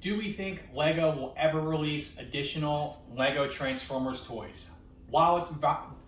do we think LEGO will ever release additional LEGO Transformers toys? While it's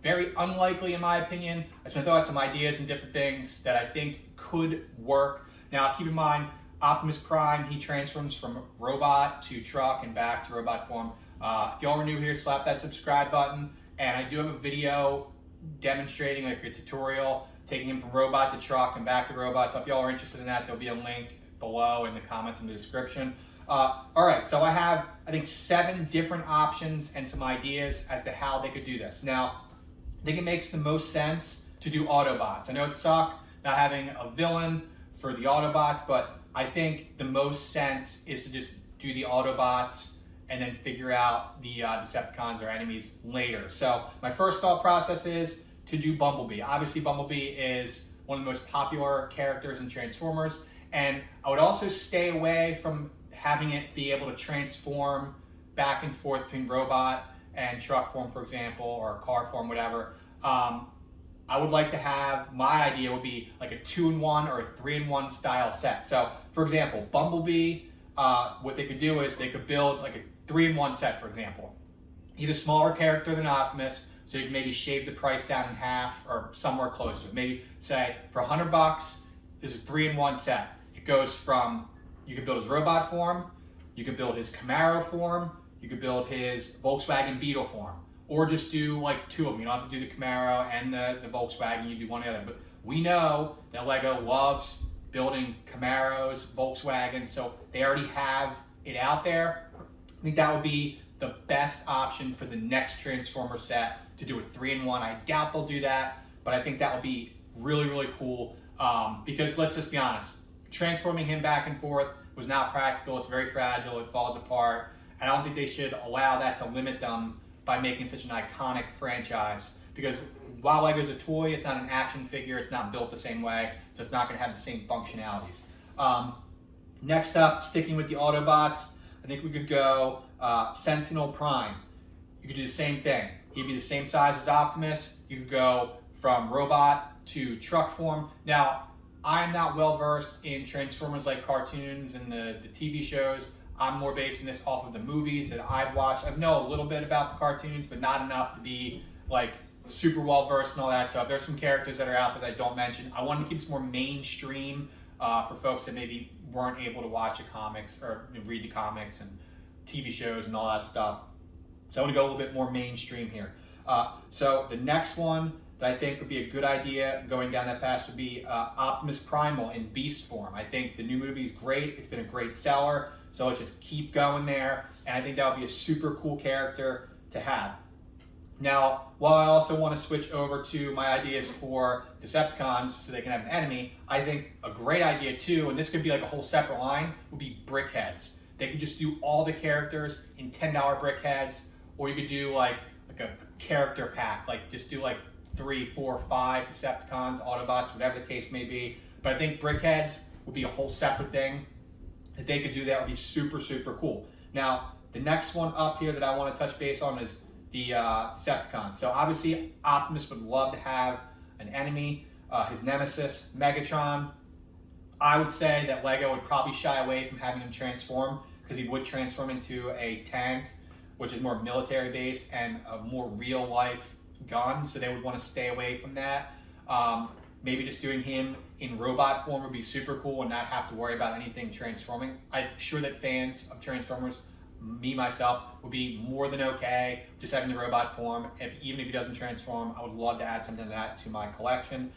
very unlikely in my opinion, I just want to throw out some ideas and different things that I think could work. Now keep in mind, Optimus Prime, he transforms from robot to truck and back to robot form. If y'all are new here, slap that subscribe button. And I do have a video demonstrating, like a tutorial, taking him from robot to truck and back to robot. So if y'all are interested in that, there'll be a link below in the comments in the description. All right, so I have, I think, 7 different options and some ideas as to how they could do this. Now, I think it makes the most sense to do Autobots. I know it sucks not having a villain for the Autobots, but I think the most sense is to just do the Autobots and then figure out the Decepticons or enemies later. So my first thought process is to do Bumblebee. Obviously, Bumblebee is one of the most popular characters in Transformers, and I would also stay away from having it be able to transform back and forth between robot and truck form, for example, or car form, whatever. I would like to have, my idea would be like a 2-in-1 or a 3-in-1 style set. So for example, Bumblebee, what they could do is they could build like a 3-in-1 set, for example. He's a smaller character than Optimus, so you can maybe shave the price down in half or somewhere close to it. Maybe say for $100, this is a 3-in-1 set. It goes from, you can build his robot form, you can build his Camaro form, you could build his Volkswagen Beetle form, or just do like 2 of them. You don't have to do the Camaro and the Volkswagen, you do one or the other. But we know that LEGO loves building Camaros, Volkswagens, so they already have it out there. I think that would be the best option for the next Transformer set, to do a 3-in-1. I doubt they'll do that, but I think that would be really, really cool, because let's just be honest, transforming him back and forth was not practical. It's very fragile, it falls apart. I don't think they should allow that to limit them by making such an iconic franchise, because while LEGO's a toy, it's not an action figure, it's not built the same way, so it's not going to have the same functionalities. Next up, sticking with the Autobots, I think we could go Sentinel Prime. You could do the same thing. He'd be the same size as Optimus. You could go from robot to truck form. Now, I'm not well versed in Transformers like cartoons and the TV shows. I'm more basing this off of the movies that I've watched. I know a little bit about the cartoons, but not enough to be like super well versed and all that. So if there's some characters that are out there that I don't mention, I wanted to keep this more mainstream for folks that maybe weren't able to watch the comics or read the comics and TV shows and all that stuff. So I want to go a little bit more mainstream here. So the next one that I think would be a good idea going down that path would be Optimus Primal in Beast form. I think the new movie is great. It's been a great seller. So let's just keep going there. And I think that would be a super cool character to have. Now, while I also want to switch over to my ideas for Decepticons so they can have an enemy, I think a great idea too, and this could be like a whole separate line, would be Brickheadz. They could just do all the characters in $10 Brickheadz, or you could do like a character pack, like just do like 3, 4, 5 Decepticons, Autobots, whatever the case may be. But I think Brickheadz would be a whole separate thing. If they could do that, would be super, super cool. Now, the next one up here that I want to touch base on is the Decepticons. So obviously, Optimus would love to have an enemy, his nemesis, Megatron. I would say that LEGO would probably shy away from having him transform, because he would transform into a tank, which is more military based and a more real life gun, so they would want to stay away from that. Maybe just doing him in robot form would be super cool and not have to worry about anything transforming. I'm sure that fans of Transformers, me myself, would be more than okay just having the robot form. Even if he doesn't transform, I would love to add something to that to my collection.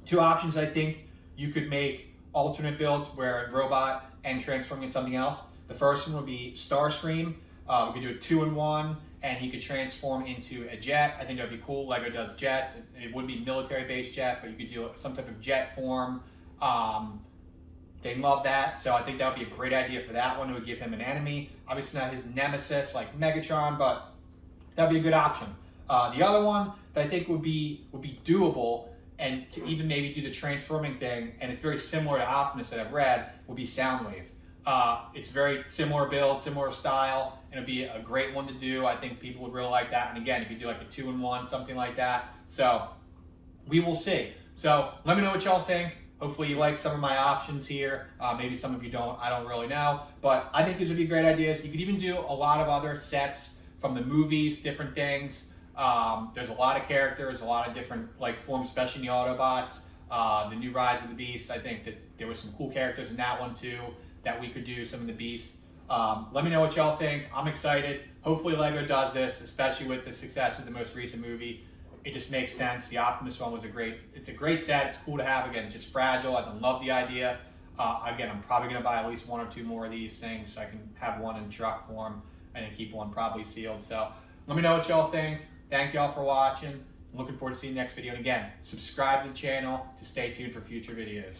2 options, I think you could make alternate builds where robot and transforming into something else. The first one would be Starscream. We could do a 2-in-1, and he could transform into a jet. I think that would be cool. LEGO does jets. It wouldn't be military-based jet, but you could do some type of jet form. They love that, so I think that would be a great idea for that one. It would give him an enemy. Obviously not his nemesis like Megatron, but that would be a good option. The other one that I think would be doable, and to even maybe do the transforming thing, and it's very similar to Optimus that I've read, would be Soundwave. It's very similar build, similar style, and it'd be a great one to do. I think people would really like that. And again, you could do like a 2-in-1, something like that. So we will see. So let me know what y'all think. Hopefully you like some of my options here. Maybe some of you don't, I don't really know. But I think these would be great ideas. You could even do a lot of other sets from the movies, different things. There's a lot of characters, a lot of different like forms, especially in the Autobots. The new Rise of the Beast, I think that there was some cool characters in that one too, that we could do some of the Beasts. Let me know what y'all think. I'm excited. Hopefully Lego does this, especially with the success of the most recent movie. It just makes sense. The Optimus one was it's a great set. It's cool to have. Again, just fragile. I love the idea. Again, I'm probably gonna buy at least 1 or 2 more of these things so I can have one in truck form and then keep one probably sealed. So let me know what y'all think. Thank y'all for watching. I'm looking forward to seeing the next video. And again, subscribe to the channel to stay tuned for future videos.